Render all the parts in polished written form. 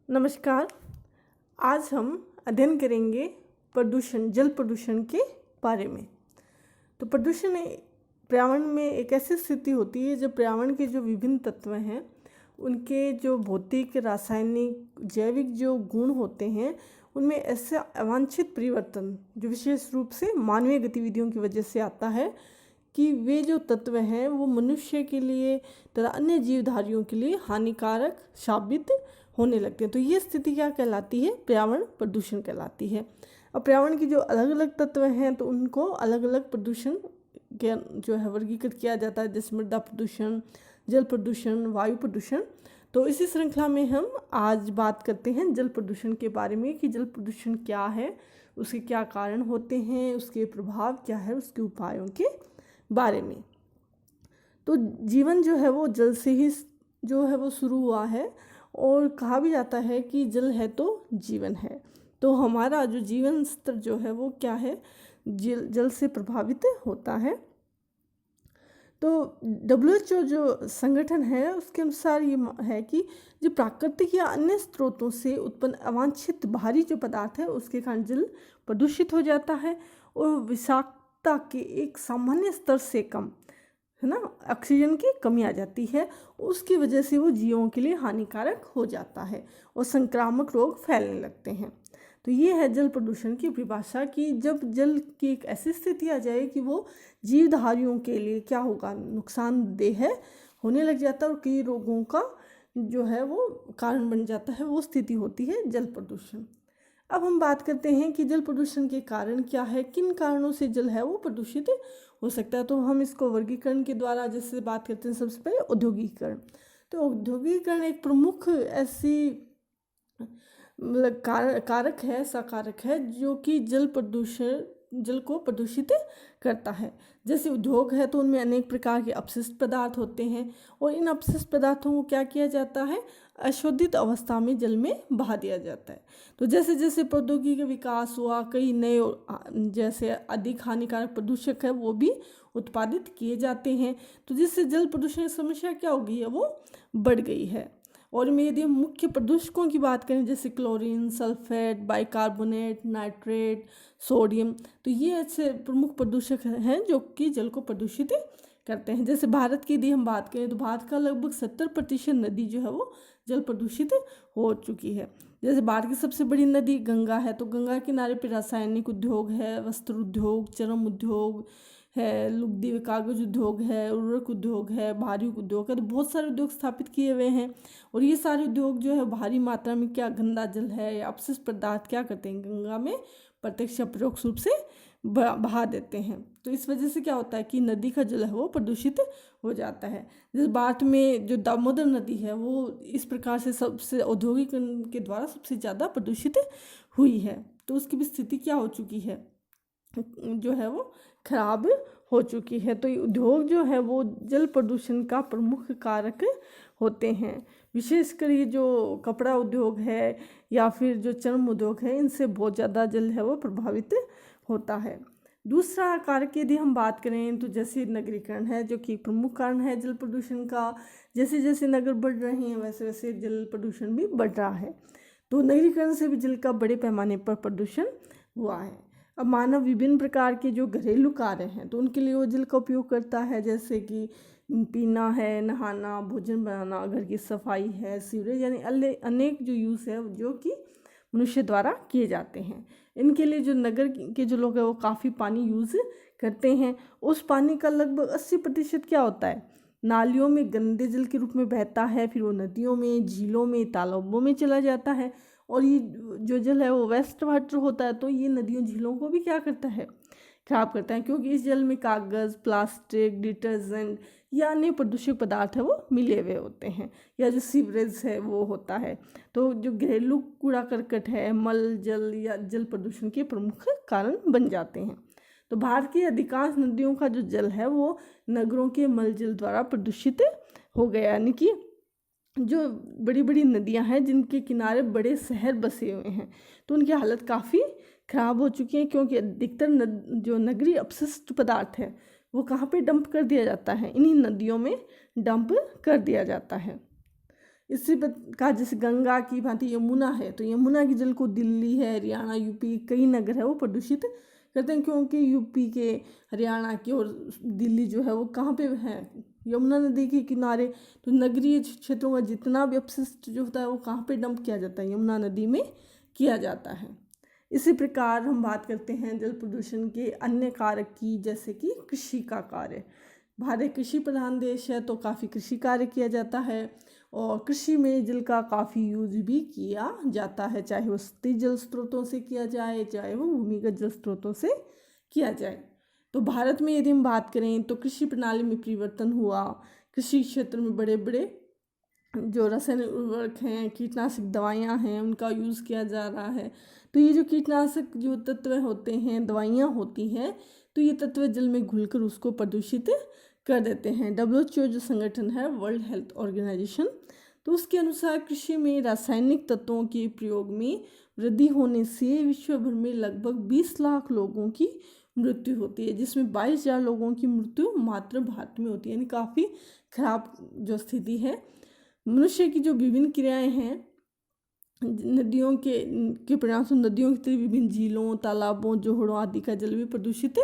नमस्कार। आज हम अध्ययन करेंगे प्रदूषण, जल प्रदूषण के बारे में। तो प्रदूषण पर्यावरण में एक ऐसी स्थिति होती है जब पर्यावरण के जो विभिन्न तत्व हैं उनके जो भौतिक, रासायनिक, जैविक जो गुण होते हैं उनमें ऐसे अवांछित परिवर्तन जो विशेष रूप से मानवीय गतिविधियों की वजह से आता है कि वे जो तत्व हैं वो मनुष्य के लिए तथा अन्य जीवधारियों के लिए हानिकारक साबित होने लगते हैं। तो ये स्थिति क्या कहलाती है? पर्यावरण प्रदूषण कहलाती है। अब पर्यावरण की जो अलग अलग तत्व हैं तो उनको अलग अलग प्रदूषण के जो है वर्गीकृत किया जाता है, जैसे मृदा प्रदूषण, जल प्रदूषण, वायु प्रदूषण। तो इसी श्रृंखला में हम आज बात करते हैं जल प्रदूषण के बारे में कि जल प्रदूषण क्या है, उसके क्या कारण होते हैं, उसके प्रभाव क्या है, उसके उपायों के बारे में। तो जीवन जो है वो जल से ही जो है वो शुरू हुआ है और कहा भी जाता है कि जल है तो जीवन है। तो हमारा जो जीवन स्तर जो है वो क्या है, जल से प्रभावित होता है। तो WHO जो संगठन है उसके अनुसार ये है कि जो प्राकृतिक या अन्य स्रोतों से उत्पन्न अवांछित भारी जो पदार्थ है उसके कारण जल प्रदूषित हो जाता है और विषाक्तता के एक सामान्य स्तर से कम, है ना, ऑक्सीजन की कमी आ जाती है। उसकी वजह से वो जीवों के लिए हानिकारक हो जाता है और संक्रामक रोग फैलने लगते हैं। तो ये है जल प्रदूषण की परिभाषा कि जब जल की एक ऐसी स्थिति आ जाए कि वो जीवधारियों के लिए क्या होगा, नुकसानदेह होने लग जाता है और कई रोगों का जो है वो कारण बन जाता है, वो स्थिति होती है जल प्रदूषण। अब हम बात करते हैं कि जल प्रदूषण के कारण क्या है, किन कारणों से जल है वो प्रदूषित हो सकता है। तो हम इसको वर्गीकरण के द्वारा जैसे बात करते हैं, सबसे पहले औद्योगिकरण। तो औद्योगिकरण एक प्रमुख ऐसी मतलब कारक है, सकारक है जो कि जल को प्रदूषित करता है। जैसे उद्योग है तो उनमें अनेक प्रकार के अपशिष्ट पदार्थ होते हैं और इन अपशिष्ट पदार्थों को क्या किया जाता है, अशोधित अवस्था में जल में बहा दिया जाता है। तो जैसे जैसे प्रौद्योगिकी का विकास हुआ, कई नए जैसे अधिक हानिकारक प्रदूषक है वो भी उत्पादित किए जाते हैं। तो जिससे जल प्रदूषण की समस्या क्या हो गई है, वो बढ़ गई है। और में यदि हम मुख्य प्रदूषकों की बात करें जैसे chlorine, sulphate, bicarbonate, nitrate, sodium, तो ये ऐसे प्रमुख प्रदूषक हैं जो कि जल को प्रदूषित करते हैं। जैसे भारत की यदि हम बात करें तो भारत का लगभग 70% नदी जो है वो जल प्रदूषित हो चुकी है। जैसे भारत की सबसे बड़ी नदी गंगा है, तो गंगा के किनारे पर रासायनिक उद्योग है, वस्त्र उद्योग, चर्म उद्योग है, लुगदी व कागज उद्योग है, उर्वरक उद्योग है, भारी उद्योग है। तो बहुत सारे उद्योग स्थापित किए हुए हैं और ये सारे उद्योग जो है भारी मात्रा में क्या गंदा जल है या अपशिष्ट पदार्थ क्या करते हैं, गंगा में प्रत्यक्ष अप्रत्यक्ष रूप से बहा देते हैं। तो इस वजह से क्या होता है कि नदी का जल है वो प्रदूषित हो जाता है। जैसे भारत में जो दामोदर नदी है वो इस प्रकार से सबसे औद्योगिकरण के द्वारा सबसे ज़्यादा प्रदूषित हुई है। तो उसकी भी स्थिति क्या हो चुकी है, जो है वो खराब हो चुकी है। तो उद्योग जो है वो जल प्रदूषण का प्रमुख कारक होते हैं। विशेषकर ये जो कपड़ा उद्योग है या फिर जो चर्म उद्योग है, इनसे बहुत ज़्यादा जल है वो प्रभावित होता है। दूसरा कारक यदि हम बात करें तो जैसे नगरीकरण है जो कि प्रमुख कारण है जल प्रदूषण का। जैसे जैसे नगर बढ़ रहे हैं वैसे वैसे जल प्रदूषण भी बढ़ रहा है। तो नगरीकरण से भी जल का बड़े पैमाने पर प्रदूषण हुआ है। अब मानव विभिन्न प्रकार के जो घरेलू कार्य हैं तो उनके लिए वो जल का उपयोग करता है, जैसे कि पीना है, नहाना, भोजन बनाना, घर की सफाई है, सीवरेज, यानी अनेक जो यूज़ है जो कि मनुष्य द्वारा किए जाते हैं। इनके लिए जो नगर के जो लोग हैं वो काफ़ी पानी यूज़ करते हैं। उस पानी का लगभग 80% क्या होता है, नालियों में गंदे जल के रूप में बहता है, फिर वो नदियों में, झीलों में, तालाबों में चला जाता है। और ये जो जल है वो वेस्ट वाटर होता है, तो ये नदियों झीलों को भी क्या करता है, खराब करता है, क्योंकि इस जल में कागज़, प्लास्टिक, डिटर्जेंट या अन्य प्रदूषक पदार्थ है वो मिले हुए होते हैं, या जो सीवरेज है वो होता है। तो जो घरेलू कूड़ा करकट है, मल जल या जल प्रदूषण के प्रमुख कारण बन जाते हैं। तो भारत की अधिकांश नदियों का जो जल है वो नगरों के मल जल द्वारा प्रदूषित हो गया, यानी कि जो बड़ी बड़ी नदियां हैं जिनके किनारे बड़े शहर बसे हुए हैं तो उनकी हालत काफ़ी ख़राब हो चुकी है, क्योंकि अधिकतर जो नगरीय अपशिष्ट पदार्थ है वो कहाँ पे डंप कर दिया जाता है, इन्हीं नदियों में डंप कर दिया जाता है। इसी प्रकार जैसे गंगा की भांति यमुना है, तो यमुना के जल को दिल्ली है, हरियाणा, यूपी कई नगर है वो प्रदूषित करते हैं, क्योंकि यूपी के, हरियाणा के और दिल्ली जो है वो कहाँ पे है, यमुना नदी के किनारे। तो नगरीय क्षेत्रों का जितना भी अपशिष्ट जो होता है वो कहाँ पे डंप किया जाता है, यमुना नदी में किया जाता है। इसी प्रकार हम बात करते हैं जल प्रदूषण के अन्य कारक की, जैसे कि कृषि का कार्य। भारत कृषि प्रधान देश है, तो काफ़ी कृषि कार्य किया जाता है और कृषि में जल का काफ़ी यूज भी किया जाता है, चाहे वो सतही जल स्रोतों से किया जाए, चाहे वो भूमिगत जल स्रोतों से किया जाए। तो भारत में यदि हम बात करें तो कृषि प्रणाली में परिवर्तन हुआ। कृषि क्षेत्र में बड़े बड़े जो रासायनिक उर्वरक हैं, कीटनाशक दवाइयाँ हैं, उनका यूज़ किया जा रहा है। तो ये जो कीटनाशक जो तत्व होते हैं, दवाइयाँ होती हैं, तो ये तत्व जल में घुलकर उसको प्रदूषित कर देते हैं। WHO जो संगठन है, वर्ल्ड हेल्थ ऑर्गेनाइजेशन, तो उसके अनुसार कृषि में रासायनिक तत्वों के प्रयोग में वृद्धि होने से विश्व भर में लगभग 20 लाख लोगों की मृत्यु होती है, जिसमें 22,000 लोगों की मृत्यु मात्र भारत में होती है। यानी काफ़ी खराब जो स्थिति है। मनुष्य की जो विभिन्न क्रियाएं हैं, नदियों के परिणाम से नदियों की तरह विभिन्न झीलों, तालाबों, जोहड़ों आदि का जल भी प्रदूषित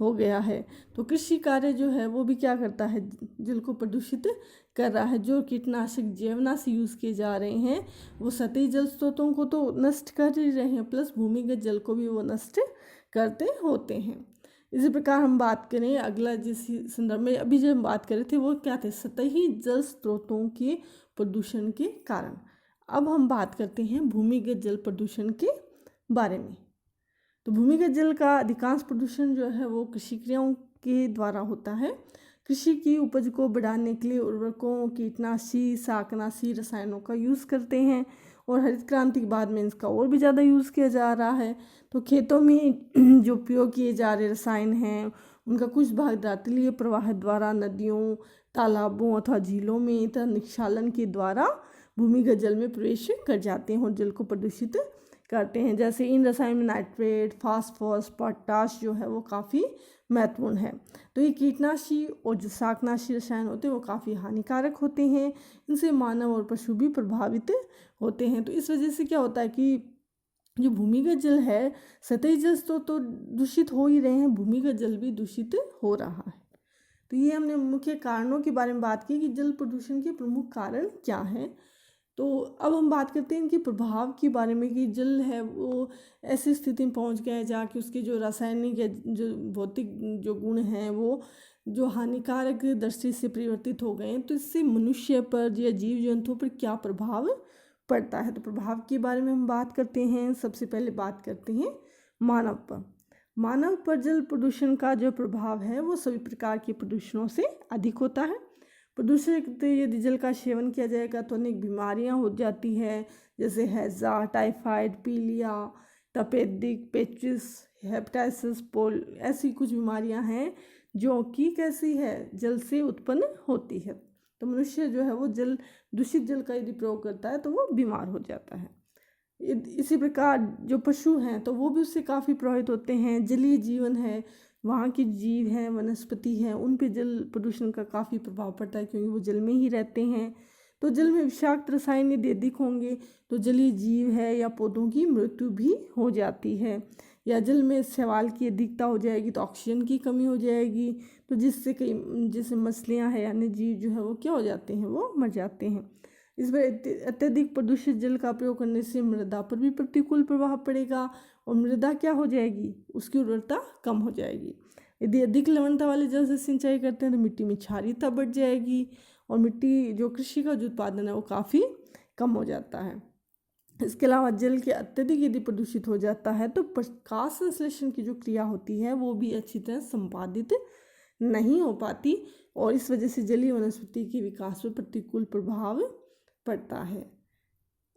हो गया है। तो कृषि कार्य जो है वो भी क्या करता है, जल को प्रदूषित कर रहा है। जो कीटनाशक जैवनाशी यूज़ किए जा रहे हैं वो सतही जल स्रोतों को तो नष्ट कर ही रहे हैं, प्लस भूमिगत जल को भी वो नष्ट करते होते हैं। इसी प्रकार हम बात करें अगला, जिस संदर्भ में अभी जो हम बात कर रहे थे वो क्या थे, सतही जल स्रोतों के प्रदूषण के कारण। अब हम बात करते हैं भूमिगत जल प्रदूषण के बारे में। तो भूमिगत जल का अधिकांश प्रदूषण जो है वो कृषि क्रियाओं के द्वारा होता है। कृषि की उपज को बढ़ाने के लिए उर्वरकों, कीटनाशी, शाकनाशी रसायनों का यूज़ करते हैं और हरित क्रांति के बाद में इसका और भी ज़्यादा यूज़ किया जा रहा है। तो खेतों में जो उपयोग किए जा रहे रसायन हैं उनका कुछ भाग धरातलीय प्रवाह द्वारा नदियों, तालाबों अथवा झीलों में तथा निक्षालन के द्वारा भूमिगत जल में प्रवेश कर जाते हैं और जल को प्रदूषित करते हैं। जैसे इन रसायन में नाइट्रेट, फास्फोरस, पोटाश जो है वो काफ़ी महत्वपूर्ण है। तो ये कीटनाशी और जो शाकनाशी रसायन होते हैं वो काफ़ी हानिकारक होते हैं। इनसे मानव और पशु भी प्रभावित होते हैं। तो इस वजह से क्या होता है कि जो भूमिगत जल है, सतही जल तो दूषित हो ही रहे हैं, भूमिगत जल भी दूषित हो रहा है। तो ये हमने मुख्य कारणों के बारे में बात की कि जल प्रदूषण के प्रमुख कारण क्या हैं। तो अब हम बात करते हैं इनके प्रभाव के बारे में कि जल है वो ऐसी स्थिति में पहुंच गया है जहाँ कि उसके जो रासायनिक या जो भौतिक जो गुण हैं वो जो हानिकारक दृष्टि से परिवर्तित हो गए हैं। तो इससे मनुष्य पर या जीव जंतुओं पर क्या प्रभाव पड़ता है। तो प्रभाव के बारे में हम बात करते हैं। सबसे पहले बात करते हैं मानव पर। मानव पर जल प्रदूषण का जो प्रभाव है वो सभी प्रकार के प्रदूषणों से अधिक होता है। प्रदूषित यदि जल का सेवन किया जाएगा तो अनेक बीमारियां हो जाती है, जैसे हैजा, टाइफाइड, पीलिया, तपेदिक, पेचिस, हेपेटाइटिस, ऐसी कुछ बीमारियां हैं जो कि कैसी है, जल से उत्पन्न होती है। तो मनुष्य जो है वो दूषित जल का यदि प्रयोग करता है तो वो बीमार हो जाता है। इसी प्रकार जो पशु हैं तो वो भी उससे काफ़ी प्रभावित होते हैं। जलीय जीवन है, वहाँ के जीव हैं, वनस्पति हैं, उन पे जल प्रदूषण का काफ़ी प्रभाव पड़ता है क्योंकि वो जल में ही रहते हैं। तो जल में विषाक्त रसायन यदि अधिक होंगे तो जलीय जीव है या पौधों की मृत्यु भी हो जाती है। या जल में शैवाल की अधिकता हो जाएगी तो ऑक्सीजन की कमी हो जाएगी, तो जिससे कई जैसे मछलियाँ हैं यानी जीव जो है वो क्या हो जाते हैं, वो मर जाते हैं। इस पर अत्यधिक प्रदूषित जल का प्रयोग करने से मृदा पर भी प्रतिकूल प्रभाव पड़ेगा और मृदा क्या हो जाएगी, उसकी उर्वरता कम हो जाएगी। यदि अधिक लवणता वाले जल से सिंचाई करते हैं तो मिट्टी में क्षारीयता बढ़ जाएगी और मिट्टी जो कृषि का जो उत्पादन है वो काफ़ी कम हो जाता है। इसके अलावा जल के अत्यधिक यदि प्रदूषित हो जाता है तो प्रकाश संश्लेषण की जो क्रिया होती है वो भी अच्छी तरह संपादित नहीं हो पाती और इस वजह से जलीय वनस्पति के विकास पर प्रतिकूल प्रभाव पड़ता है।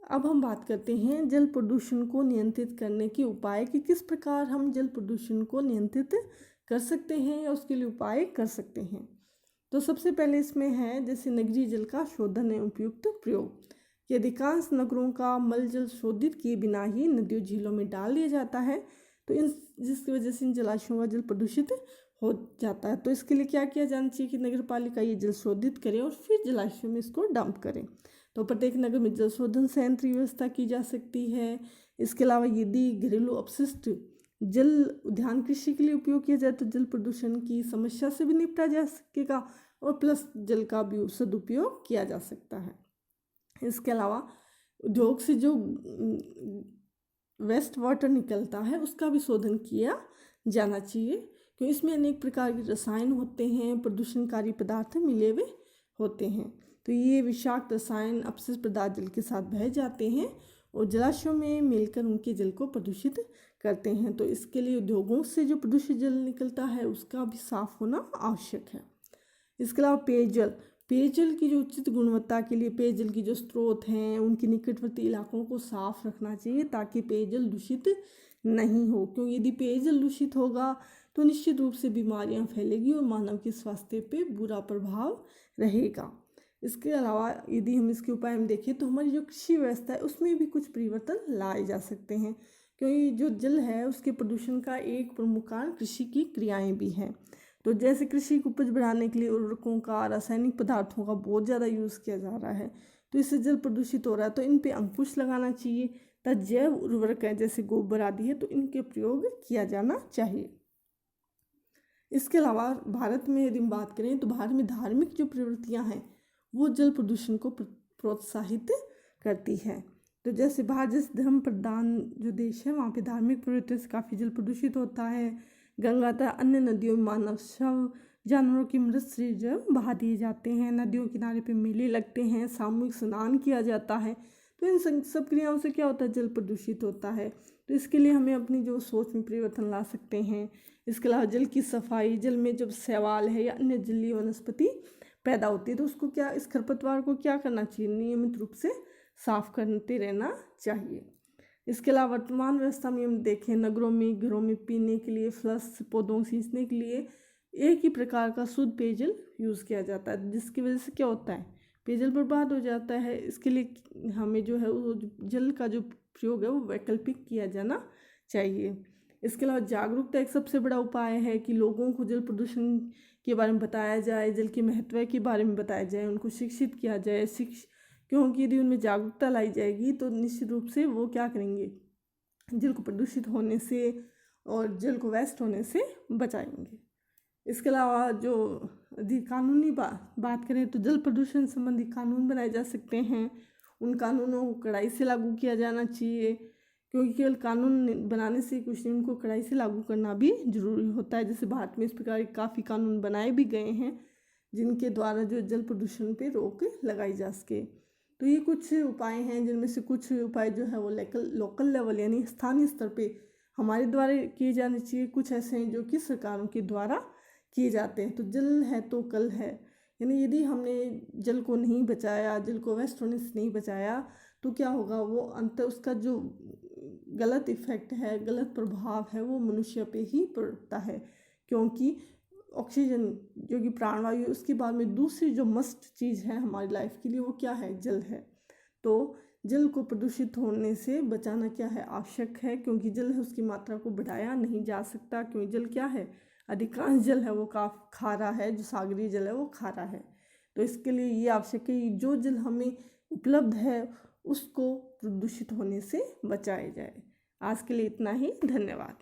अब हम बात करते हैं जल प्रदूषण को नियंत्रित करने के उपाय कि किस प्रकार हम जल प्रदूषण को नियंत्रित कर सकते हैं या उसके लिए उपाय कर सकते हैं। तो सबसे पहले इसमें है जैसे नगरीय जल का शोधन एवं उपयुक्त प्रयोग। कि अधिकांश नगरों का मल जल शोधित किए बिना ही नदियों झीलों में डाल दिया जाता है, तो जिसकी वजह से इन जलाशयों का जल प्रदूषित हो जाता है। तो इसके लिए क्या किया जाना चाहिए कि नगर पालिका ये जल शोधित करे और फिर जलाशयों में इसको डंप करें। तो प्रत्येक नगर में जल शोधन संयंत्र की व्यवस्था की जा सकती है। इसके अलावा यदि घरेलू अपशिष्ट जल उद्यान कृषि के लिए उपयोग किया जाए तो जल प्रदूषण की समस्या से भी निपटा जा सकेगा और प्लस जल का भी सदुपयोग किया जा सकता है। इसके अलावा उद्योग से जो वेस्ट वाटर निकलता है उसका भी शोधन किया जाना चाहिए, क्योंकि इसमें अनेक प्रकार के रसायन होते हैं, प्रदूषणकारी पदार्थ मिले हुए होते हैं। तो ये विषाक्त रसायन अपशिष्ट पदार्थ जल के साथ बह जाते हैं और जलाशयों में मिलकर उनके जल को प्रदूषित करते हैं। तो इसके लिए उद्योगों से जो प्रदूषित जल निकलता है उसका भी साफ होना आवश्यक है। इसके अलावा पेयजल की जो उचित गुणवत्ता के लिए पेयजल की जो स्रोत हैं उनके निकटवर्ती इलाकों को साफ रखना चाहिए ताकि पेयजल दूषित नहीं हो, क्योंकि यदि पेयजल दूषित होगा तो निश्चित रूप से बीमारियां फैलेगी और मानव के स्वास्थ्य पे बुरा प्रभाव रहेगा। इसके अलावा यदि हम इसके उपाय में देखें तो हमारी जो कृषि व्यवस्था है उसमें भी कुछ परिवर्तन लाए जा सकते हैं, क्योंकि जो जल है उसके प्रदूषण का एक प्रमुख कारण कृषि की क्रियाएं भी हैं। तो जैसे कृषि की उपज बढ़ाने के लिए उर्वरकों का, रासायनिक पदार्थों का बहुत ज़्यादा यूज़ किया जा रहा है, तो इससे जल प्रदूषित हो रहा है। तो इन पे अंकुश लगाना चाहिए तथा जैव उर्वरक है जैसे गोबर आदि है तो इनके प्रयोग किया जाना चाहिए। इसके अलावा भारत में यदि हम बात करें तो भारत में धार्मिक जो प्रवृत्तियां हैं वो जल प्रदूषण को प्रोत्साहित करती है। तो जैसे भारत जैसे धर्म प्रधान जो देश है वहाँ पे धार्मिक प्रवृत्तियों से काफ़ी जल प्रदूषित होता है। गंगा तथा अन्य नदियों में मानव शव, जानवरों की मृत शरीर जब बहा दिए जाते हैं, नदियों किनारे पे मेले लगते हैं, सामूहिक स्नान किया जाता है, तो इन सब क्रियाओं से क्या होता है, जल प्रदूषित होता है। तो इसके लिए हमें अपनी जो सोच में परिवर्तन ला सकते हैं। इसके अलावा जल की सफाई, जल में जब शैवाल है या अन्य जलीय वनस्पति पैदा होती है तो उसको क्या, इस खरपतवार को क्या करना चाहिए, नियमित रूप से साफ करते रहना चाहिए। इसके अलावा वर्तमान व्यवस्था में हम देखें नगरों में, घरों में पीने के लिए फ्लश, पौधों सींचने के लिए एक ही प्रकार का शुद्ध पेयजल यूज़ किया जाता है, जिसकी वजह से क्या होता है, पेयजल बर्बाद हो जाता है। इसके लिए हमें जो है वो जल का जो प्रयोग है वो वैकल्पिक किया जाना चाहिए। इसके अलावा जागरूकता एक सबसे बड़ा उपाय है कि लोगों को जल प्रदूषण के बारे में बताया जाए, जल के महत्व के बारे में बताया जाए, उनको शिक्षित किया जाए। क्योंकि यदि उनमें जागरूकता लाई जाएगी तो निश्चित रूप से वो क्या करेंगे, जल को प्रदूषित होने से और जल को वेस्ट होने से बचाएंगे। इसके अलावा जो यदि कानूनी बात करें तो जल प्रदूषण संबंधी कानून बनाए जा सकते हैं। उन कानूनों को कड़ाई से लागू किया जाना चाहिए, क्योंकि केवल कानून बनाने से कुछ नहीं, उनको कड़ाई से लागू करना भी जरूरी होता है। जैसे भारत में इस प्रकार के काफ़ी कानून बनाए भी गए हैं जिनके द्वारा जो जल प्रदूषण पे रोक लगाई जा सके। तो ये कुछ उपाय हैं जिनमें से कुछ उपाय जो है वो लोकल लेवल यानी स्थानीय स्तर पे हमारे द्वारा किए जाने चाहिए, कुछ ऐसे हैं जो कि सरकारों के द्वारा किए जाते हैं। तो जल है तो कल है, यानी यदि हमने जल को नहीं बचाया, जल को वेस्ट होने से नहीं बचाया तो क्या होगा, वो अंत उसका जो गलत इफेक्ट है, गलत प्रभाव है वो मनुष्य पे ही पड़ता है। क्योंकि ऑक्सीजन जो कि प्राणवायु, उसके बाद में दूसरी जो मस्ट चीज़ है हमारी लाइफ के लिए वो क्या है, जल है। तो जल को प्रदूषित होने से बचाना क्या है, आवश्यक है, क्योंकि जल है उसकी मात्रा को बढ़ाया नहीं जा सकता। क्योंकि जल क्या है, अधिकांश जल है वो खारा है, जो सागरीय जल है वो खारा है। तो इसके लिए ये आवश्यक है कि जो जल हमें उपलब्ध है उसको प्रदूषित होने से बचाया जाए। आज के लिए इतना ही, धन्यवाद।